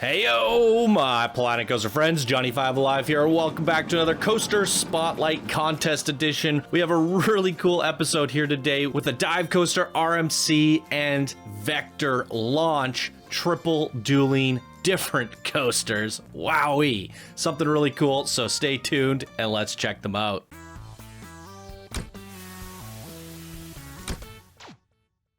Heyo, my Planet Coaster friends, Johnny5 Alive here. Welcome back to another Coaster Spotlight Contest Edition. We have a really cool episode here today with a dive coaster, RMC, and Vector launch, triple dueling different coasters. Wowee, something really cool, so stay tuned and let's check them out.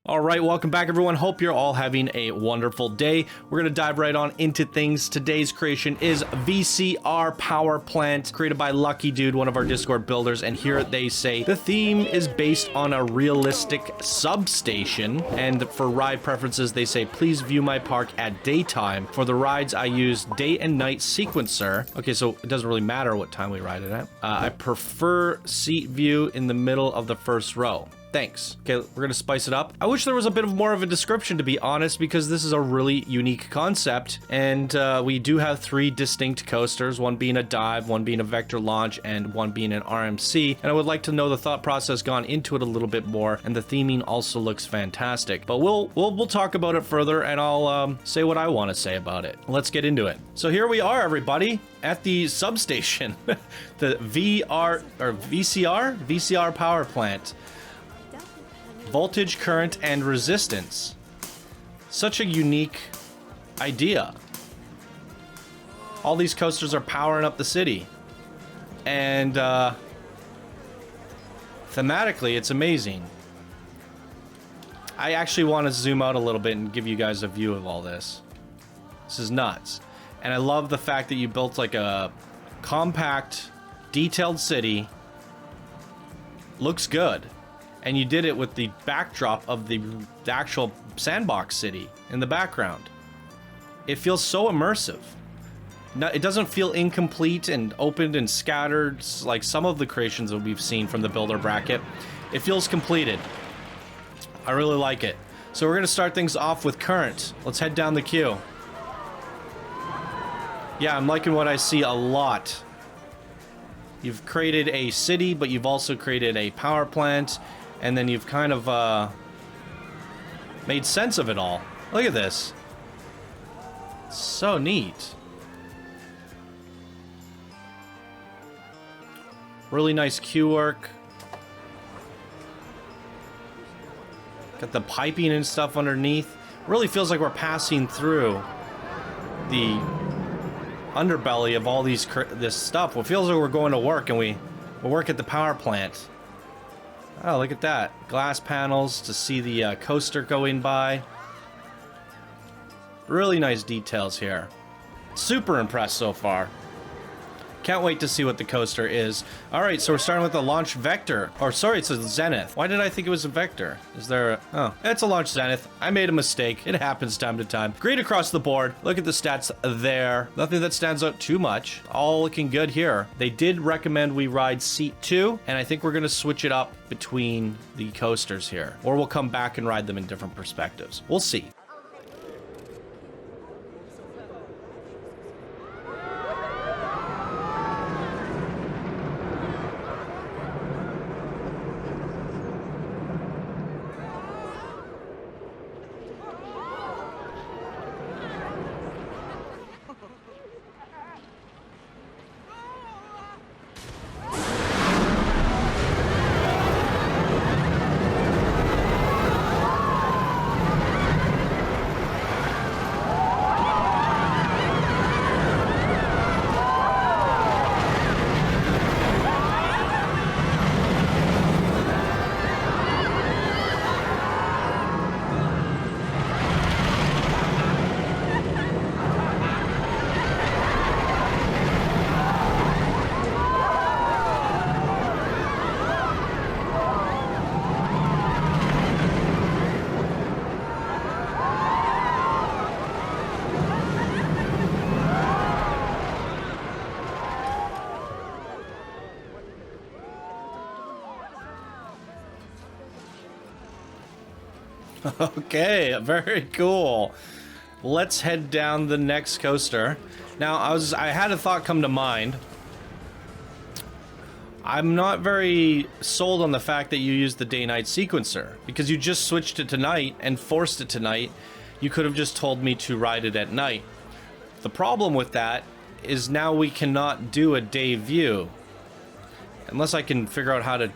All right, welcome back everyone. Hope you're all having a wonderful day. We're gonna dive right on into things. Today's creation is VCR Power Plant, created by LuckyDude, one of our Discord builders. And here they say the theme is based on a realistic substation. And for ride preferences, they say, please view my park at daytime. For the rides, I use day and night sequencer. Okay, so it doesn't really matter what time we ride it at. I prefer seat view in the middle of the first row. Thanks. Okay, we're gonna spice it up. I wish there was a bit of more of a description, to be honest, because this is a really unique concept. And we do have three distinct coasters, one being a dive, one being a Vector launch, and one being an RMC. And I would like to know the thought process gone into it a little bit more. And the theming also looks fantastic. But we'll talk about it further, and I'll say what I want to say about it. Let's get into it. So here we are, everybody, at the substation, the VCR power plant. Voltage, current, and resistance. Such a unique idea. All these coasters are powering up the city. And thematically, it's amazing. I actually want to zoom out a little bit and give you guys a view of all this. This is nuts. And I love the fact that you built like a compact, detailed city. Looks good. And you did it with the backdrop of the actual sandbox city in the background. It feels so immersive. It doesn't feel incomplete and opened and scattered like some of the creations that we've seen from the builder bracket. It feels completed. I really like it. So we're gonna start things off with current. Let's head down the queue. Yeah, I'm liking what I see a lot. You've created a city, but you've also created a power plant. And then you've kind of made sense of it all. Look at this. So neat. Really nice queue work. Got the piping and stuff underneath. Really feels like we're passing through the underbelly of all this stuff. It feels like we're going to work and we work at the power plant. Oh, look at that. Glass panels to see the coaster going by. Really nice details here. Super impressed so far. Can't wait to see what the coaster is. Alright, so we're starting with the launch Vector. Or sorry, it's a Zenith. Why did I think it was a Vector? Is there a... Oh, it's a launch Zenith. I made a mistake. It happens time to time. Great across the board. Look at the stats there. Nothing that stands out too much. All looking good here. They did recommend we ride seat 2, and I think we're going to switch it up between the coasters here. Or we'll come back and ride them in different perspectives. We'll see. Okay, very cool. Let's head down the next coaster. Now, I had a thought come to mind. I'm not very sold on the fact that you used the day-night sequencer, because you just switched it to night and forced it to night. You could have just told me to ride it at night. The problem with that is now we cannot do a day view. Unless I can figure out how to...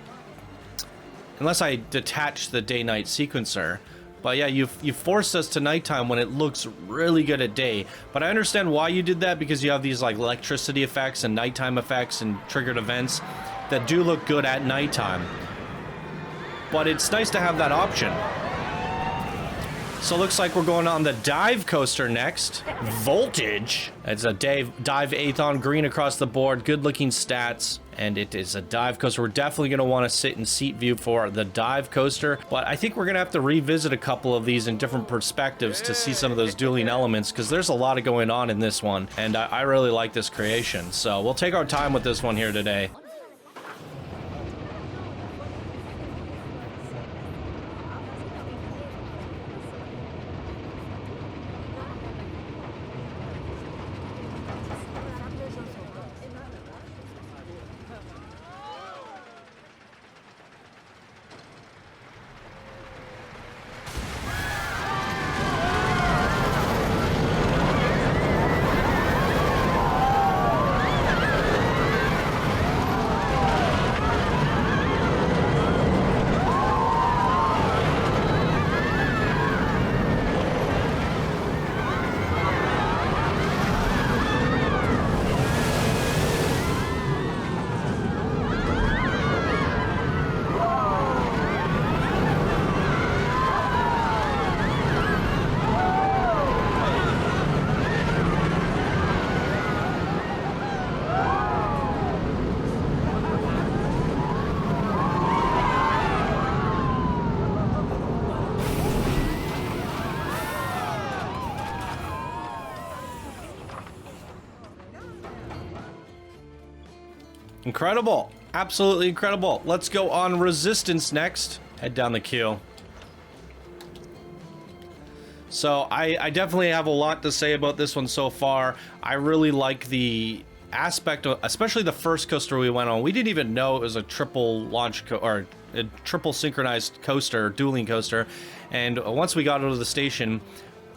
Unless I detach the day-night sequencer. But yeah, you forced us to nighttime when it looks really good at day. But I understand why you did that, because you have these like electricity effects and nighttime effects and triggered events that do look good at nighttime. But it's nice to have that option. So it looks like we're going on the dive coaster next. Voltage. It's a dive 8th on green across the board. Good looking stats. And it is a dive coaster. We're definitely going to want to sit in seat view for the dive coaster. But I think we're going to have to revisit a couple of these in different perspectives to see some of those dueling elements, because there's a lot of going on in this one. And I really like this creation. So we'll take our time with this one here today. Incredible. Absolutely incredible. Let's go on Resistance next. Head down the queue. So I definitely have a lot to say about this one so far. I really like the aspect of, especially the first coaster we went on. We didn't even know it was a triple launch or a triple synchronized coaster, dueling coaster. And once we got out of the station,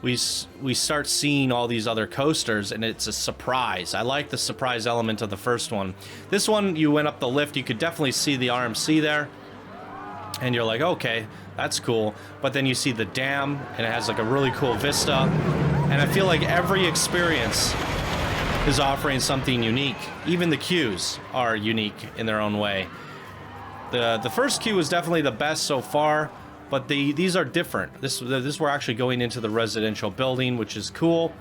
we start seeing all these other coasters, and it's a surprise. I like the surprise element of the first one. This one, you went up the lift, you could definitely see the RMC there, and you're like, okay, that's cool. But then you see the dam, and it has like a really cool vista, and I feel like every experience is offering something unique. Even the queues are unique in their own way. The first queue was definitely the best so far, but these are different. This we're actually going into the residential building, which is cool.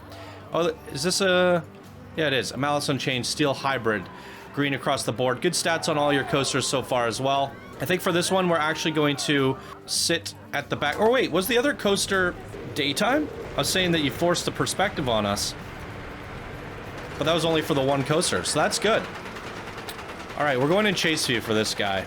Oh, is this a... Yeah, it is. A Malice Unchained Steel Hybrid. Green across the board. Good stats on all your coasters so far as well. I think for this one, we're actually going to sit at the back. Or wait, was the other coaster daytime? I was saying that you forced the perspective on us. But that was only for the one coaster, so that's good. All right, we're going in chase view for this guy.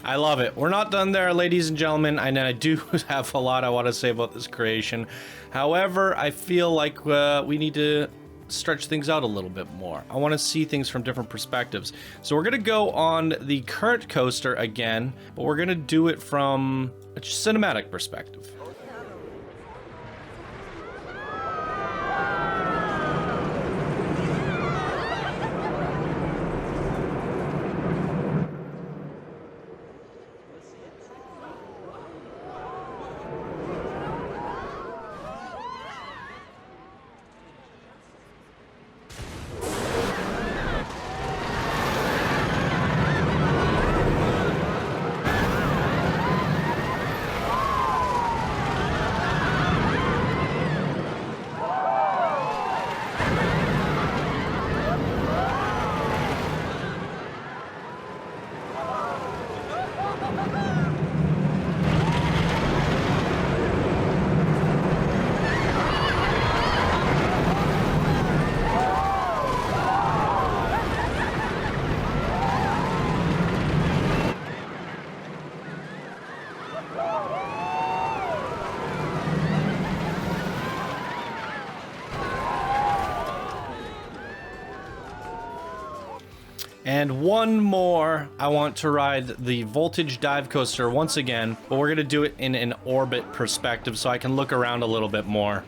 I love it. We're not done there, ladies and gentlemen, and I do have a lot I want to say about this creation. However, I feel like we need to stretch things out a little bit more. I want to see things from different perspectives. So we're going to go on the current coaster again, but we're going to do it from a cinematic perspective. And one more. I want to ride the voltage dive coaster once again, but we're gonna do it in an orbit perspective so I can look around a little bit more.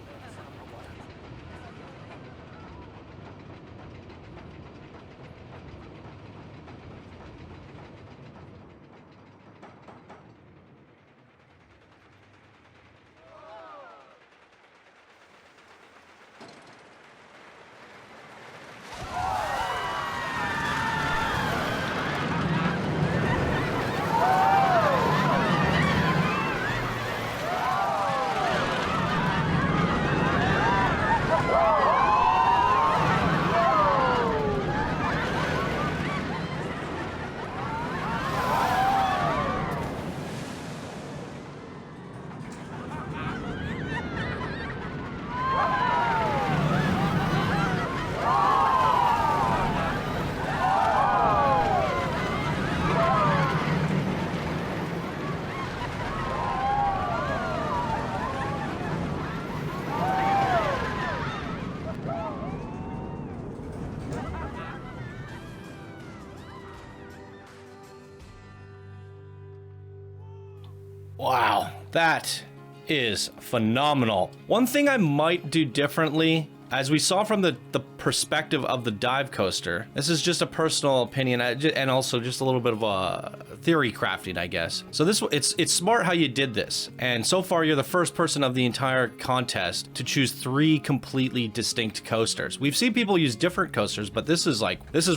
Wow, that is phenomenal. One thing I might do differently, as we saw from the perspective of the dive coaster, this is just a personal opinion and also just a little bit of a theory crafting, I guess. So it's smart how you did this. And so far, you're the first person of the entire contest to choose 3 completely distinct coasters. We've seen people use different coasters, but this is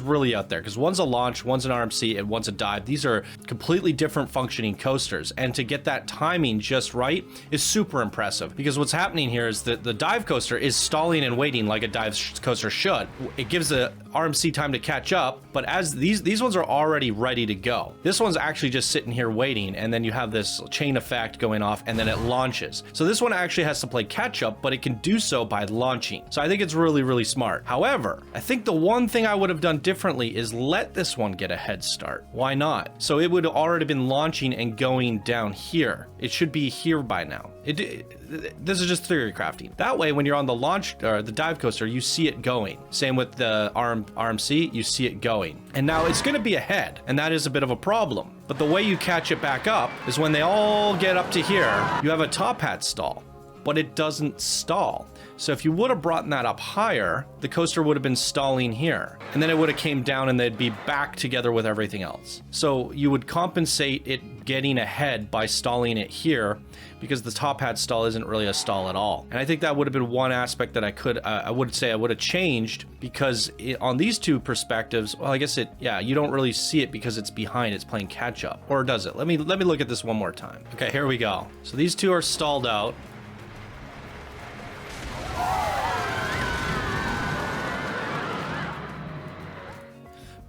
really out there because one's a launch, one's an RMC, and one's a dive. These are completely different functioning coasters. And to get that timing just right is super impressive because what's happening here is that the dive coaster is stalling and waiting like a dive coaster should. It gives the RMC time to catch up, but as these ones are already ready to go. This one's actually just sitting here waiting, and then you have this chain effect going off, and then it launches. So this one actually has to play catch up, but it can do so by launching. So I think it's really, really smart. However, I think the one thing I would have done differently is let this one get a head start. Why not? So it would have already been launching and going down here. It should be here by now. This is just theory crafting. That way, when you're on the launch or the dive coaster, you see it going. Same with the RMC, you see it going. And now it's going to be ahead, and that is a bit of a problem. But the way you catch it back up is when they all get up to here, you have a top hat stall, but it doesn't stall. So if you would have brought that up higher, the coaster would have been stalling here, and then it would have came down and they'd be back together with everything else. So you would compensate it getting ahead by stalling it here, because the top hat stall isn't really a stall at all. And I think that would have been one aspect that I would say I would have changed, because on these 2 perspectives, well, I guess you don't really see it because it's behind, it's playing catch up. Or does it? Let me look at this one more time. Okay, here we go. So these 2 are stalled out.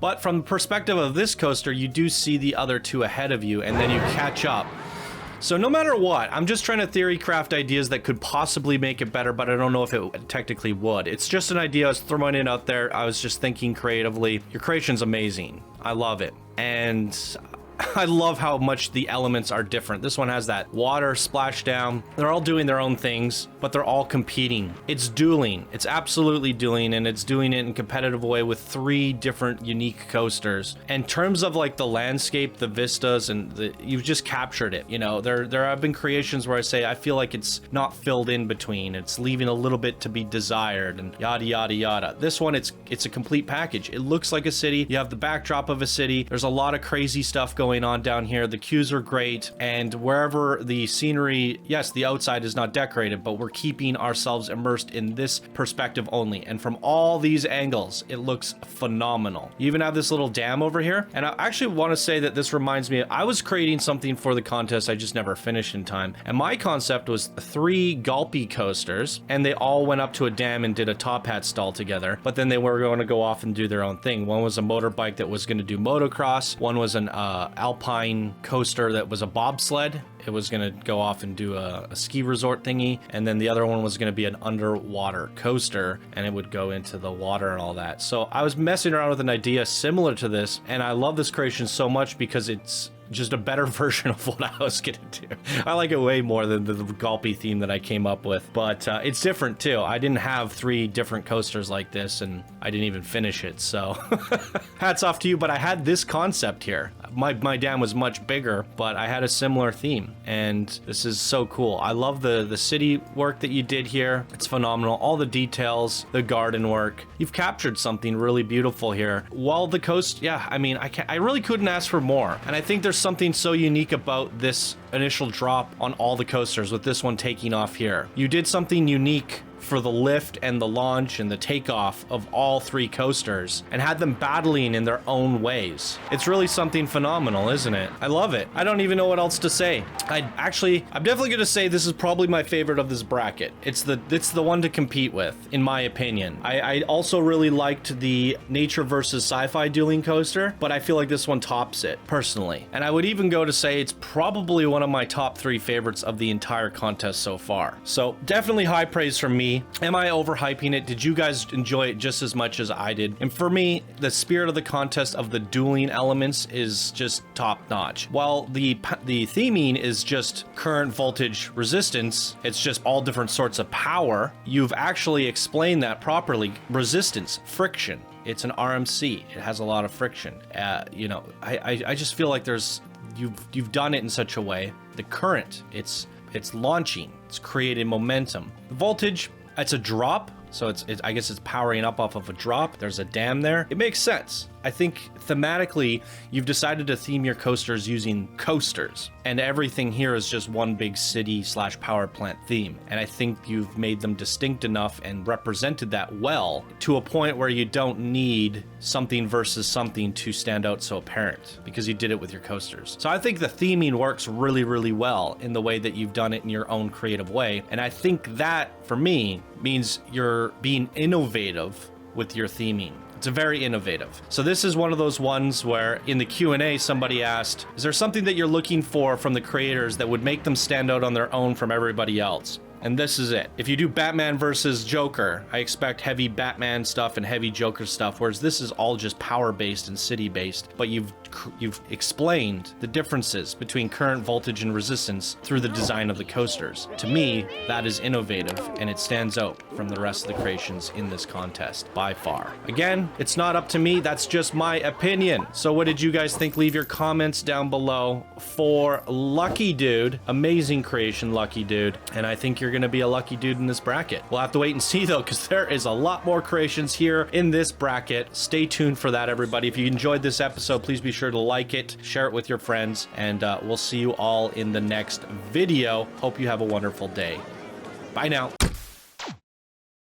But from the perspective of this coaster, you do see the other 2 ahead of you, and then you catch up. So no matter what, I'm just trying to theory craft ideas that could possibly make it better, but I don't know if it technically would. It's just an idea I was throwing it out there. I was just thinking creatively. Your creation's amazing. I love it. And I love how much the elements are different. This one has that water splashdown. They're all doing their own things, but they're all competing. It's dueling. It's absolutely dueling, and it's doing it in a competitive way with 3 different unique coasters. In terms of like the landscape, the vistas, and you've just captured it. You know, there have been creations where I say I feel like it's not filled in between. It's leaving a little bit to be desired, and yada yada yada. This one, it's a complete package. It looks like a city. You have the backdrop of a city. There's a lot of crazy stuff going on down here. The queues are great, and wherever the scenery, yes, the outside is not decorated, but we're keeping ourselves immersed in this perspective only, and from all these angles it looks phenomenal. You even have this little dam over here, and I actually want to say that this reminds me, I was creating something for the contest, I just never finished in time, and my concept was 3 gulpy coasters, and they all went up to a dam and did a top hat stall together, but then they were going to go off and do their own thing. One was a motorbike that was going to do motocross, one was an alpine coaster that was a bobsled. It was going to go off and do a ski resort thingy, and then the other one was going to be an underwater coaster, and it would go into the water and all that. So I was messing around with an idea similar to this, and I love this creation so much because it's just a better version of what I was gonna do. I like it way more than the Gulpy theme that I came up with, but it's different too. I didn't have 3 different coasters like this, and I didn't even finish it, so hats off to you. But I had this concept here. My dam was much bigger, but I had a similar theme, and this is so cool. I love the city work that you did here. It's phenomenal. All the details, the garden work. You've captured something really beautiful here. While the coast, yeah, I mean, I really couldn't ask for more. And I think there's something so unique about this initial drop on all the coasters, with this one taking off here. You did something unique for the lift and the launch and the takeoff of all 3 coasters, and had them battling in their own ways. It's really something phenomenal, isn't it? I love it. I don't even know what else to say. I'm definitely gonna say this is probably my favorite of this bracket. It's the one to compete with, in my opinion. I also really liked the nature versus sci-fi dueling coaster, but I feel like this one tops it, personally. And I would even go to say it's probably one of my top 3 favorites of the entire contest so far. So definitely high praise from me. Am I overhyping it? Did you guys enjoy it just as much as I did? And for me, the spirit of the contest of the dueling elements is just top notch. While the theming is just current, voltage, resistance, it's just all different sorts of power. You've actually explained that properly. Resistance, friction. It's an RMC. It has a lot of friction. You know, I just feel like you've done it in such a way. The current, it's launching. It's creating momentum. The voltage, it's a drop, so I guess it's powering up off of a drop. There's a dam there. It makes sense. I think thematically, you've decided to theme your coasters using coasters, and everything here is just one big city / power plant theme. And I think you've made them distinct enough and represented that well to a point where you don't need something versus something to stand out so apparent, because you did it with your coasters. So I think the theming works really, really well in the way that you've done it in your own creative way. And I think that, for me, means you're being innovative with your theming. It's very innovative. So this is one of those ones where in the Q&A somebody asked, is there something that you're looking for from the creators that would make them stand out on their own from everybody else? And this is it. If you do Batman versus Joker, I expect heavy Batman stuff and heavy Joker stuff, whereas this is all just power-based and city-based, but you've explained the differences between current, voltage, and resistance through the design of the coasters. To me, that is innovative, and it stands out from the rest of the creations in this contest, by far. Again, it's not up to me, that's just my opinion. So what did you guys think? Leave your comments down below. For LuckyDude, amazing creation, LuckyDude, and I think you're gonna be a lucky dude in this bracket. We'll have to wait and see though, because there is a lot more creations here in this bracket. Stay tuned for that, everybody. If you enjoyed this episode, please be sure to like it, share it with your friends, and we'll see you all in the next video. Hope you have a wonderful day. Bye now.